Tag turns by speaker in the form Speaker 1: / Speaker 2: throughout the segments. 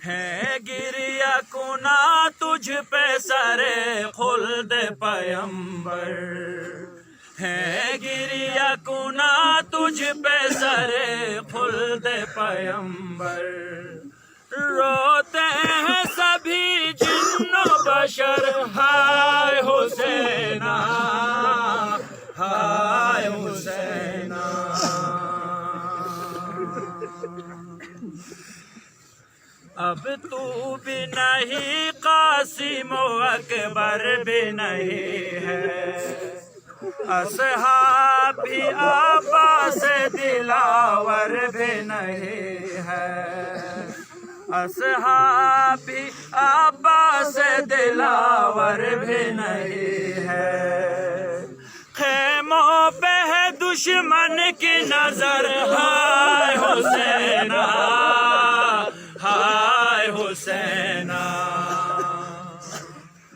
Speaker 1: ہے گریہ کنا تجھ پہ سر خلد پیمبر، ہے گریہ کنا تجھ پہ سر خلد پیمبر، روتے ہیں سبھی جن و بشر ہائے حسینہ ہائے حسینہ۔ اب تو بھی نہیں قاسم و اکبر بھی نہیں ہے، اصحاب بھی عباس دلاور بھی نہیں ہے، اصحاب بھی عباس دلاور بھی نہیں ہے، خیموں پہ ہے دشمن کی نظر ہائے حسینہ ہائے حسینہ۔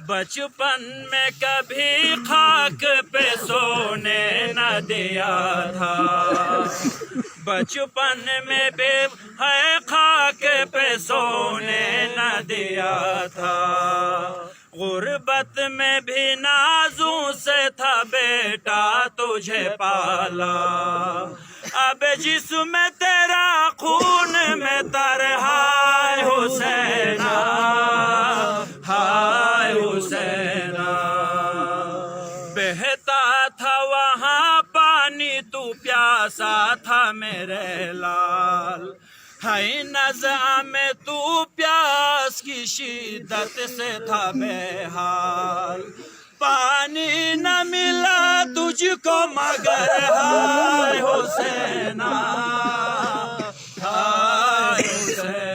Speaker 1: بچپن میں کبھی خاک پہ سونے نہ دیا تھا، بچپن میں بھی ہے خاک پہ سونے نہ دیا تھا، غربت میں بھی نازوں سے تھا بیٹا تجھے پالا، اب جسم تیرا خون میں تر ہائے حسینہ ہائے حسینہ۔ بہتا تھا وہاں پانی تو پیاسا تھا میرے لال، ہے نزع میں تو پیاس کی شدت سے تھا بے حال، پانی نہ ملا تجھ کو مگر ہائے حسینہ ہائے حسینہ۔